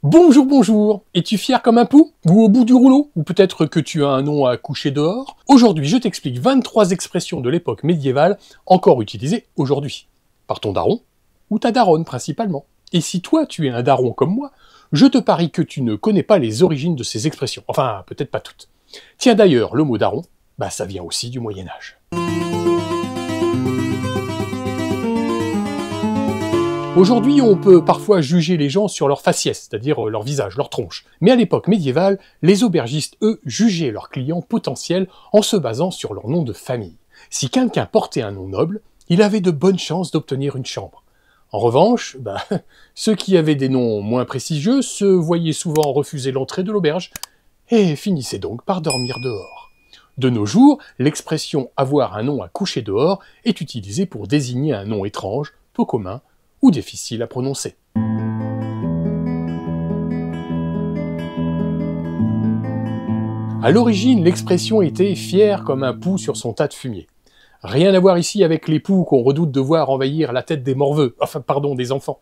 Bonjour, bonjour. Es-tu fier comme un pou? Ou au bout du rouleau? Ou peut-être que tu as un nom à coucher dehors? Aujourd'hui, je t'explique 23 expressions de l'époque médiévale encore utilisées aujourd'hui. Par ton daron, ou ta daronne principalement. Et si toi, tu es un daron comme moi, je te parie que tu ne connais pas les origines de ces expressions. Enfin, peut-être pas toutes. Tiens d'ailleurs, le mot daron, ça vient aussi du Moyen-Âge. Aujourd'hui, on peut parfois juger les gens sur leur faciès, c'est-à-dire leur visage, leur tronche. Mais à l'époque médiévale, les aubergistes, eux, jugeaient leurs clients potentiels en se basant sur leur nom de famille. Si quelqu'un portait un nom noble, il avait de bonnes chances d'obtenir une chambre. En revanche, ceux qui avaient des noms moins prestigieux se voyaient souvent refuser l'entrée de l'auberge et finissaient donc par dormir dehors. De nos jours, l'expression « avoir un nom à coucher dehors » est utilisée pour désigner un nom étrange, peu commun, ou difficile à prononcer. À l'origine, l'expression était « fier comme un pou sur son tas de fumier ». Rien à voir ici avec les poux qu'on redoute de voir envahir la tête des morveux, des enfants.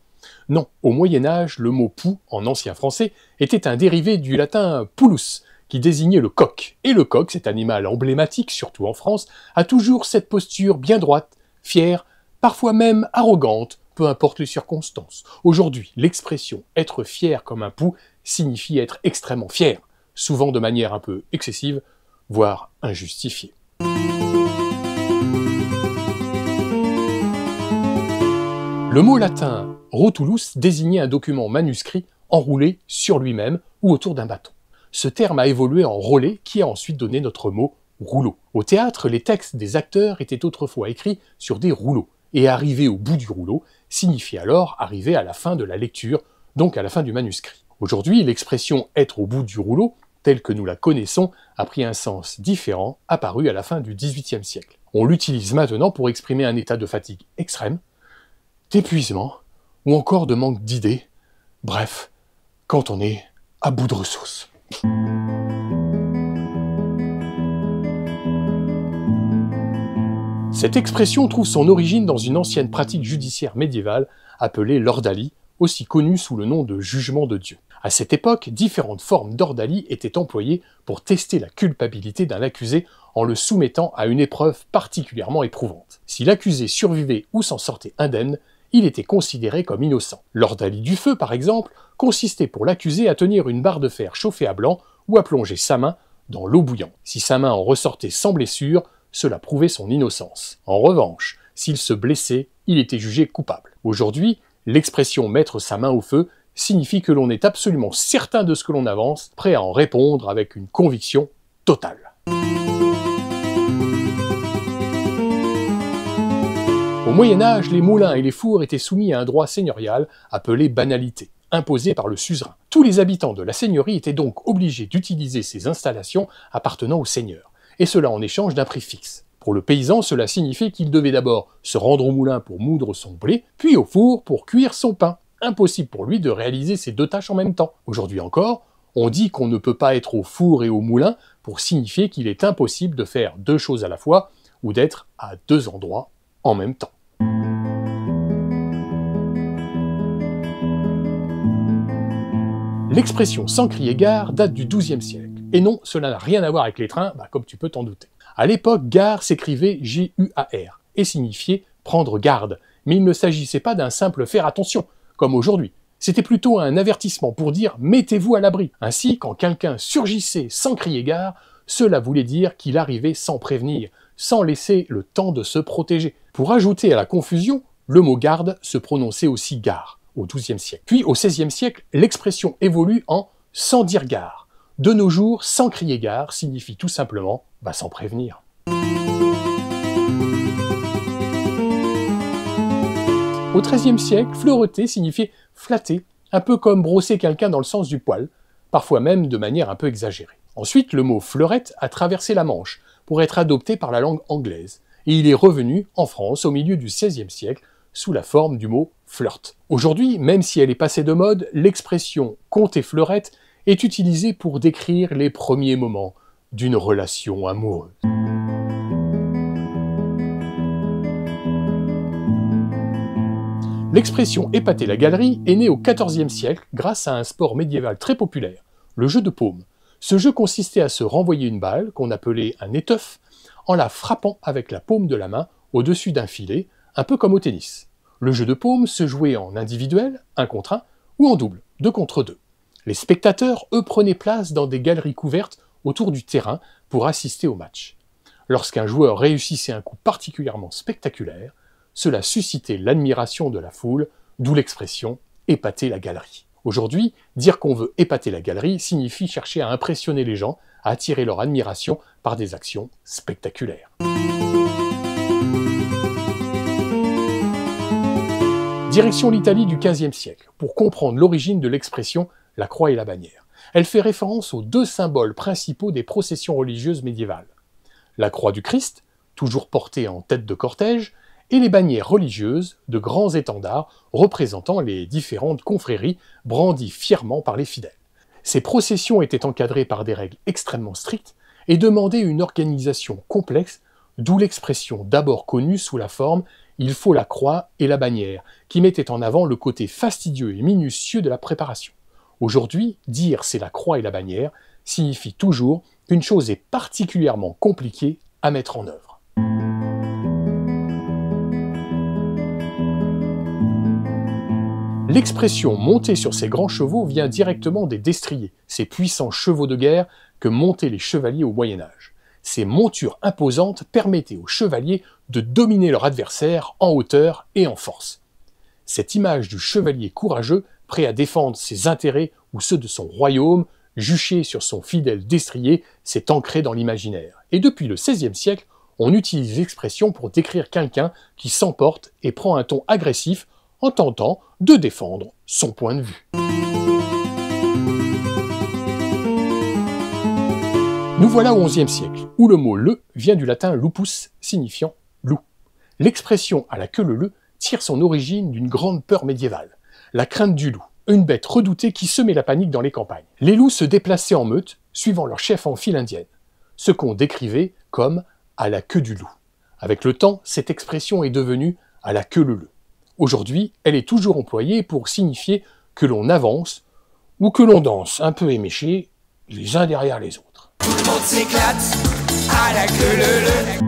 Non, au Moyen-Âge, le mot pou, en ancien français, était un dérivé du latin pulus, qui désignait le coq. Et le coq, cet animal emblématique, surtout en France, a toujours cette posture bien droite, fière, parfois même arrogante, peu importe les circonstances. Aujourd'hui, l'expression « être fier comme un pou » signifie être extrêmement fier, souvent de manière un peu excessive, voire injustifiée. Le mot latin « rotulus » désignait un document manuscrit enroulé sur lui-même ou autour d'un bâton. Ce terme a évolué en relais qui a ensuite donné notre mot « rouleau ». Au théâtre, les textes des acteurs étaient autrefois écrits sur des rouleaux, et arriver au bout du rouleau signifie alors arriver à la fin de la lecture, donc à la fin du manuscrit. Aujourd'hui, l'expression « être au bout du rouleau », telle que nous la connaissons, a pris un sens différent, apparu à la fin du XVIIIe siècle. On l'utilise maintenant pour exprimer un état de fatigue extrême, d'épuisement, ou encore de manque d'idées, bref, quand on est à bout de ressources. Cette expression trouve son origine dans une ancienne pratique judiciaire médiévale appelée l'ordalie, aussi connue sous le nom de jugement de Dieu. À cette époque, différentes formes d'ordalie étaient employées pour tester la culpabilité d'un accusé en le soumettant à une épreuve particulièrement éprouvante. Si l'accusé survivait ou s'en sortait indemne, il était considéré comme innocent. L'ordalie du feu, par exemple, consistait pour l'accusé à tenir une barre de fer chauffée à blanc ou à plonger sa main dans l'eau bouillante. Si sa main en ressortait sans blessure, cela prouvait son innocence. En revanche, s'il se blessait, il était jugé coupable. Aujourd'hui, l'expression « mettre sa main au feu » signifie que l'on est absolument certain de ce que l'on avance, prêt à en répondre avec une conviction totale. Au Moyen-Âge, les moulins et les fours étaient soumis à un droit seigneurial appelé banalité, imposé par le suzerain. Tous les habitants de la seigneurie étaient donc obligés d'utiliser ces installations appartenant au seigneur, et cela en échange d'un prix fixe. Pour le paysan, cela signifiait qu'il devait d'abord se rendre au moulin pour moudre son blé, puis au four pour cuire son pain. Impossible pour lui de réaliser ces deux tâches en même temps. Aujourd'hui encore, on dit qu'on ne peut pas être au four et au moulin pour signifier qu'il est impossible de faire deux choses à la fois ou d'être à deux endroits en même temps. L'expression « sans crier gare » date du XIIe siècle. Et non, cela n'a rien à voir avec les trains, comme tu peux t'en douter. À l'époque, gare s'écrivait G-U-A-R et signifiait prendre garde, mais il ne s'agissait pas d'un simple faire attention, comme aujourd'hui. C'était plutôt un avertissement pour dire mettez-vous à l'abri. Ainsi, quand quelqu'un surgissait sans crier gare, cela voulait dire qu'il arrivait sans prévenir, sans laisser le temps de se protéger. Pour ajouter à la confusion, le mot garde se prononçait aussi gare au XIIe siècle. Puis au XVIe siècle, l'expression évolue en sans dire gare. De nos jours, sans crier gare signifie tout simplement sans prévenir. Au XIIIe siècle, fleureter signifiait flatter, un peu comme brosser quelqu'un dans le sens du poil, parfois même de manière un peu exagérée. Ensuite, le mot fleurette a traversé la Manche pour être adopté par la langue anglaise, et il est revenu en France au milieu du XVIe siècle sous la forme du mot flirt. Aujourd'hui, même si elle est passée de mode, l'expression « compter fleurette » est utilisée pour décrire les premiers moments d'une relation amoureuse. L'expression « épater la galerie » est née au XIVe siècle grâce à un sport médiéval très populaire, le jeu de paume. Ce jeu consistait à se renvoyer une balle, qu'on appelait un éteuf, en la frappant avec la paume de la main au-dessus d'un filet, un peu comme au tennis. Le jeu de paume se jouait en individuel, 1 contre 1, ou en double, 2 contre 2. Les spectateurs, eux, prenaient place dans des galeries couvertes autour du terrain pour assister au match. Lorsqu'un joueur réussissait un coup particulièrement spectaculaire, cela suscitait l'admiration de la foule, d'où l'expression « épater la galerie ». Aujourd'hui, dire qu'on veut épater la galerie signifie chercher à impressionner les gens, à attirer leur admiration par des actions spectaculaires. Direction l'Italie du XVe siècle, pour comprendre l'origine de l'expression « la croix et la bannière ». Elle fait référence aux 2 symboles principaux des processions religieuses médiévales. La croix du Christ, toujours portée en tête de cortège, et les bannières religieuses de grands étendards représentant les différentes confréries brandies fièrement par les fidèles. Ces processions étaient encadrées par des règles extrêmement strictes et demandaient une organisation complexe, d'où l'expression d'abord connue sous la forme « il faut la croix et la bannière », qui mettait en avant le côté fastidieux et minutieux de la préparation. Aujourd'hui, dire « c'est la croix et la bannière » signifie toujours qu'une chose est particulièrement compliquée à mettre en œuvre. L'expression « monter sur ces grands chevaux » vient directement des destriers, ces puissants chevaux de guerre que montaient les chevaliers au Moyen-Âge. Ces montures imposantes permettaient aux chevaliers de dominer leur adversaire en hauteur et en force. Cette image du chevalier courageux, prêt à défendre ses intérêts ou ceux de son royaume, juché sur son fidèle destrier, s'est ancrée dans l'imaginaire. Et depuis le XVIe siècle, on utilise l'expression pour décrire quelqu'un qui s'emporte et prend un ton agressif en tentant de défendre son point de vue. Nous voilà au XIe siècle, où le mot « le » vient du latin « lupus » signifiant « loup ». L'expression « à la queue leu-leu » tire son origine d'une grande peur médiévale, la crainte du loup, une bête redoutée qui semait la panique dans les campagnes. Les loups se déplaçaient en meute, suivant leur chef en file indienne, ce qu'on décrivait comme « à la queue du loup ». Avec le temps, cette expression est devenue « à la queue leu-leu ». Aujourd'hui, elle est toujours employée pour signifier que l'on avance ou que l'on danse un peu éméché, les uns derrière les autres. Tout le monde s'éclate à la queue leu-leu.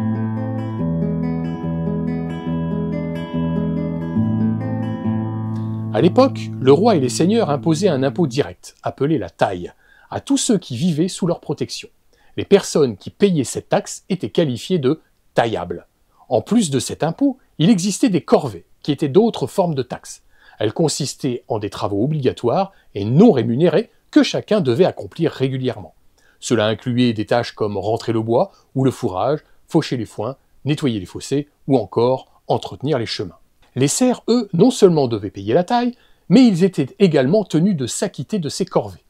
À l'époque, le roi et les seigneurs imposaient un impôt direct, appelé la taille, à tous ceux qui vivaient sous leur protection. Les personnes qui payaient cette taxe étaient qualifiées de taillables. En plus de cet impôt, il existait des corvées, qui étaient d'autres formes de taxes. Elles consistaient en des travaux obligatoires et non rémunérés que chacun devait accomplir régulièrement. Cela incluait des tâches comme rentrer le bois ou le fourrage, faucher les foins, nettoyer les fossés ou encore entretenir les chemins. Les serfs, eux, non seulement devaient payer la taille, mais ils étaient également tenus de s'acquitter de ces corvées.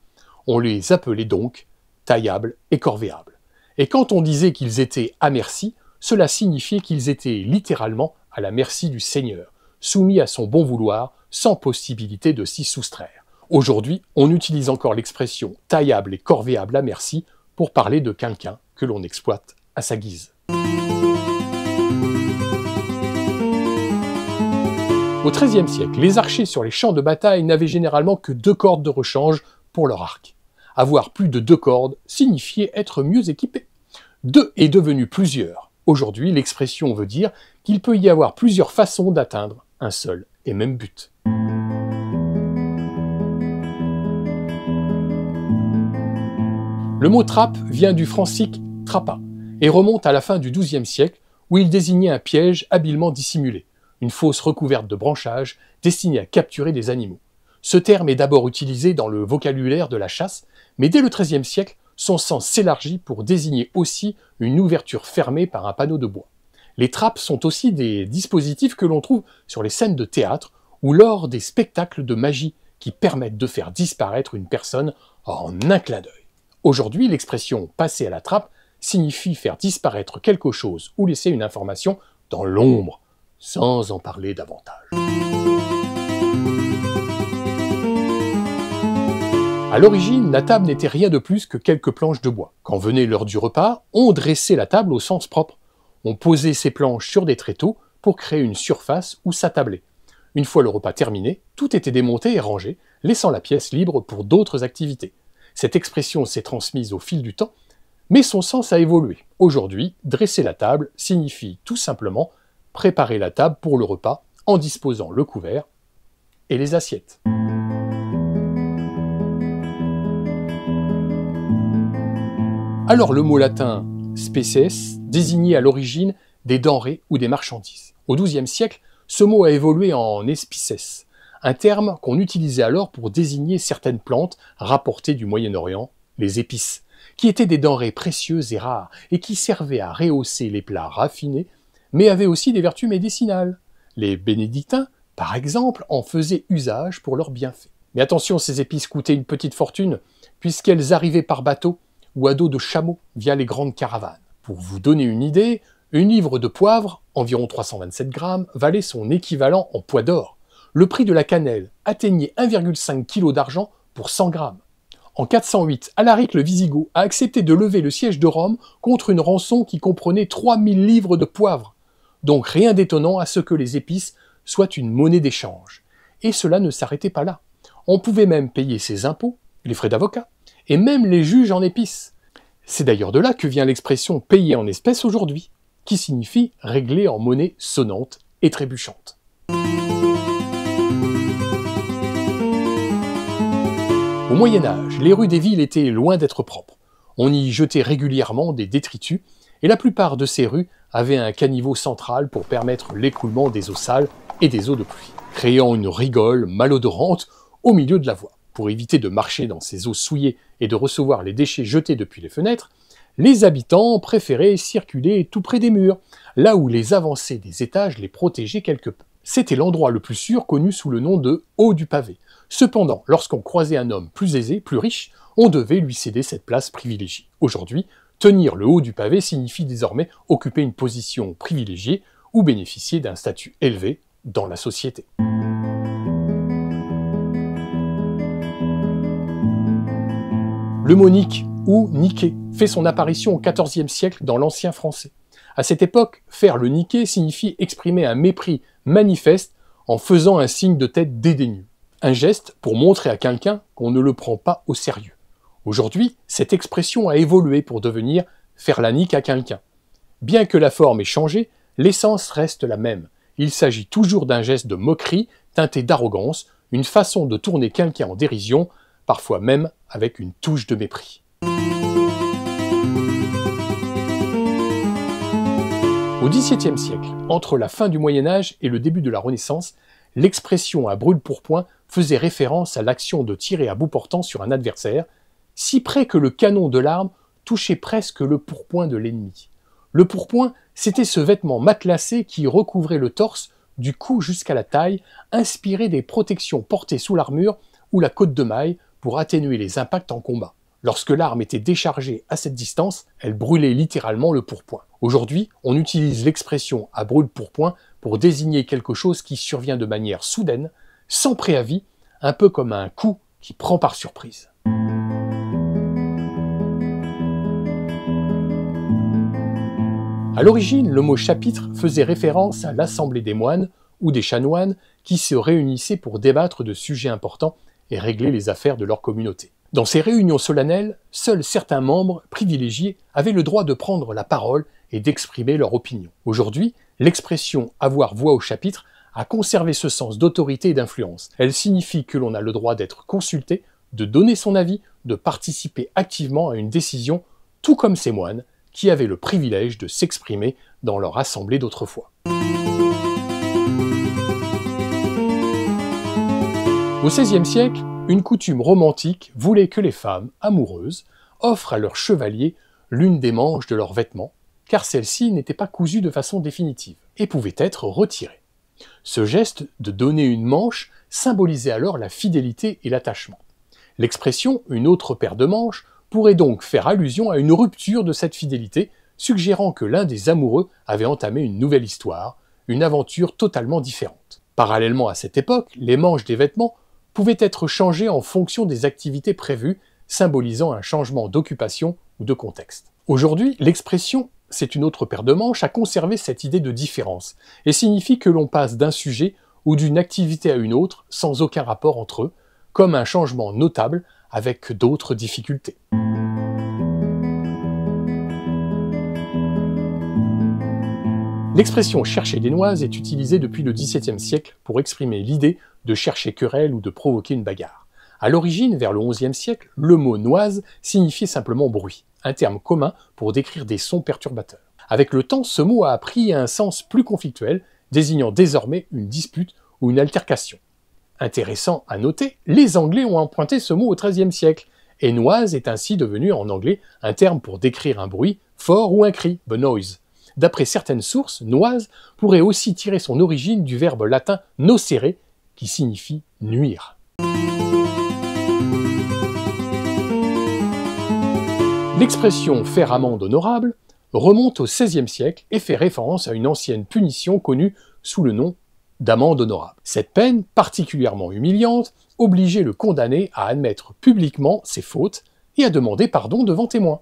On les appelait donc taillables et corvéables. Et quand on disait qu'ils étaient à merci, cela signifiait qu'ils étaient littéralement à la merci du seigneur, soumis à son bon vouloir, sans possibilité de s'y soustraire. Aujourd'hui, on utilise encore l'expression « taillable et corvéable à merci » pour parler de quelqu'un que l'on exploite à sa guise. Au XIIIe siècle, les archers sur les champs de bataille n'avaient généralement que 2 cordes de rechange pour leur arc. Avoir plus de 2 cordes signifiait être mieux équipé. 2 est devenu plusieurs. Aujourd'hui, l'expression veut dire qu'il peut y avoir plusieurs façons d'atteindre un seul et même but. Le mot trappe vient du francique trappa et remonte à la fin du XIIe siècle où il désignait un piège habilement dissimulé, une fosse recouverte de branchages destinée à capturer des animaux. Ce terme est d'abord utilisé dans le vocabulaire de la chasse, mais dès le XIIIe siècle, son sens s'élargit pour désigner aussi une ouverture fermée par un panneau de bois. Les trappes sont aussi des dispositifs que l'on trouve sur les scènes de théâtre ou lors des spectacles de magie qui permettent de faire disparaître une personne en un clin d'œil. Aujourd'hui, l'expression « passer à la trappe » signifie faire disparaître quelque chose ou laisser une information dans l'ombre, sans en parler davantage. À l'origine, la table n'était rien de plus que quelques planches de bois. Quand venait l'heure du repas, on dressait la table au sens propre. On posait ces planches sur des tréteaux pour créer une surface où s'attabler. Une fois le repas terminé, tout était démonté et rangé, laissant la pièce libre pour d'autres activités. Cette expression s'est transmise au fil du temps, mais son sens a évolué. Aujourd'hui, dresser la table signifie tout simplement préparer la table pour le repas en disposant le couvert et les assiettes. Alors le mot latin « species » désignait à l'origine des denrées ou des marchandises. Au XIIe siècle, ce mot a évolué en « espices », un terme qu'on utilisait alors pour désigner certaines plantes rapportées du Moyen-Orient, les épices, qui étaient des denrées précieuses et rares et qui servaient à rehausser les plats raffinés, mais avaient aussi des vertus médicinales. Les bénédictins, par exemple, en faisaient usage pour leurs bienfaits. Mais attention, ces épices coûtaient une petite fortune, puisqu'elles arrivaient par bateau ou à dos de chameau via les grandes caravanes. Pour vous donner une idée, une livre de poivre, environ 327 grammes, valait son équivalent en poids d'or. Le prix de la cannelle atteignait 1,5 kg d'argent pour 100 grammes. En 408, Alaric le Visigoth a accepté de lever le siège de Rome contre une rançon qui comprenait 3000 livres de poivre. Donc rien d'étonnant à ce que les épices soient une monnaie d'échange. Et cela ne s'arrêtait pas là. On pouvait même payer ses impôts, les frais d'avocat, et même les juges en épices. C'est d'ailleurs de là que vient l'expression « payer en espèces aujourd'hui », qui signifie régler en monnaie sonnante et trébuchante. Au Moyen-Âge, les rues des villes étaient loin d'être propres. On y jetait régulièrement des détritus, et la plupart de ces rues avaient un caniveau central pour permettre l'écoulement des eaux sales et des eaux de pluie, créant une rigole malodorante au milieu de la voie. Pour éviter de marcher dans ces eaux souillées et de recevoir les déchets jetés depuis les fenêtres, les habitants préféraient circuler tout près des murs, là où les avancées des étages les protégeaient quelque peu. C'était l'endroit le plus sûr connu sous le nom de « haut du pavé ». Cependant, lorsqu'on croisait un homme plus aisé, plus riche, on devait lui céder cette place privilégiée. Aujourd'hui, tenir le haut du pavé signifie désormais occuper une position privilégiée ou bénéficier d'un statut élevé dans la société. Le mot nique ou niquer fait son apparition au XIVe siècle dans l'ancien français. À cette époque, faire le niquer signifie exprimer un mépris manifeste en faisant un signe de tête dédaigneux. Un geste pour montrer à quelqu'un qu'on ne le prend pas au sérieux. Aujourd'hui, cette expression a évolué pour devenir faire la nique à quelqu'un. Bien que la forme ait changé, l'essence reste la même. Il s'agit toujours d'un geste de moquerie teinté d'arrogance, une façon de tourner quelqu'un en dérision, parfois même avec une touche de mépris. Au XVIIe siècle, entre la fin du Moyen-Âge et le début de la Renaissance, l'expression à brûle-pourpoint faisait référence à l'action de tirer à bout portant sur un adversaire, si près que le canon de l'arme touchait presque le pourpoint de l'ennemi. Le pourpoint, c'était ce vêtement matelassé qui recouvrait le torse du cou jusqu'à la taille, inspiré des protections portées sous l'armure ou la cotte de maille pour atténuer les impacts en combat. Lorsque l'arme était déchargée à cette distance, elle brûlait littéralement le pourpoint. Aujourd'hui, on utilise l'expression à brûle-pourpoint pour désigner quelque chose qui survient de manière soudaine, sans préavis, un peu comme un coup qui prend par surprise. À l'origine, le mot chapitre faisait référence à l'assemblée des moines ou des chanoines qui se réunissaient pour débattre de sujets importants et régler les affaires de leur communauté. Dans ces réunions solennelles, seuls certains membres privilégiés avaient le droit de prendre la parole et d'exprimer leur opinion. Aujourd'hui, l'expression « avoir voix au chapitre » a conservé ce sens d'autorité et d'influence. Elle signifie que l'on a le droit d'être consulté, de donner son avis, de participer activement à une décision, tout comme ces moines qui avaient le privilège de s'exprimer dans leur assemblée d'autrefois. Au XVIe siècle, une coutume romantique voulait que les femmes amoureuses offrent à leur chevalier l'une des manches de leurs vêtements, car celle-ci n'était pas cousue de façon définitive et pouvait être retirée. Ce geste de donner une manche symbolisait alors la fidélité et l'attachement. L'expression « une autre paire de manches » pourrait donc faire allusion à une rupture de cette fidélité, suggérant que l'un des amoureux avait entamé une nouvelle histoire, une aventure totalement différente. Parallèlement à cette époque, les manches des vêtements pouvaient être changées en fonction des activités prévues, symbolisant un changement d'occupation ou de contexte. Aujourd'hui, l'expression « c'est une autre paire de manches » a conservé cette idée de différence et signifie que l'on passe d'un sujet ou d'une activité à une autre sans aucun rapport entre eux, comme un changement notable avec d'autres difficultés. L'expression « chercher des noises » est utilisée depuis le XVIIe siècle pour exprimer l'idée de chercher querelle ou de provoquer une bagarre. À l'origine, vers le XIe siècle, le mot « noise » signifiait simplement « bruit », un terme commun pour décrire des sons perturbateurs. Avec le temps, ce mot a pris un sens plus conflictuel, désignant désormais une dispute ou une altercation. Intéressant à noter, les Anglais ont emprunté ce mot au XIIIe siècle, et noise est ainsi devenu en anglais un terme pour décrire un bruit fort ou un cri, a noise. D'après certaines sources, noise pourrait aussi tirer son origine du verbe latin nocere, qui signifie nuire. L'expression « faire amende honorable » remonte au XVIe siècle et fait référence à une ancienne punition connue sous le nom d'amende honorable. Cette peine, particulièrement humiliante, obligeait le condamné à admettre publiquement ses fautes et à demander pardon devant témoins.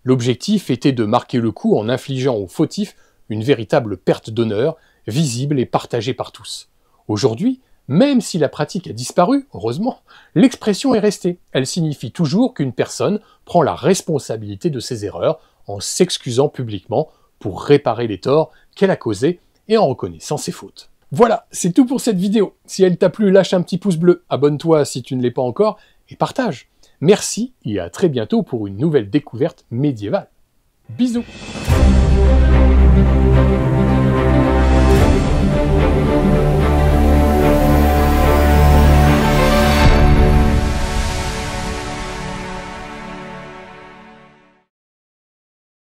L'objectif était de marquer le coup en infligeant aux fautifs une véritable perte d'honneur, visible et partagée par tous. Aujourd'hui, même si la pratique a disparu, heureusement, l'expression est restée. Elle signifie toujours qu'une personne prend la responsabilité de ses erreurs en s'excusant publiquement pour réparer les torts qu'elle a causés et en reconnaissant ses fautes. Voilà, c'est tout pour cette vidéo. Si elle t'a plu, lâche un petit pouce bleu, abonne-toi si tu ne l'es pas encore et partage. Merci et à très bientôt pour une nouvelle découverte médiévale. Bisous.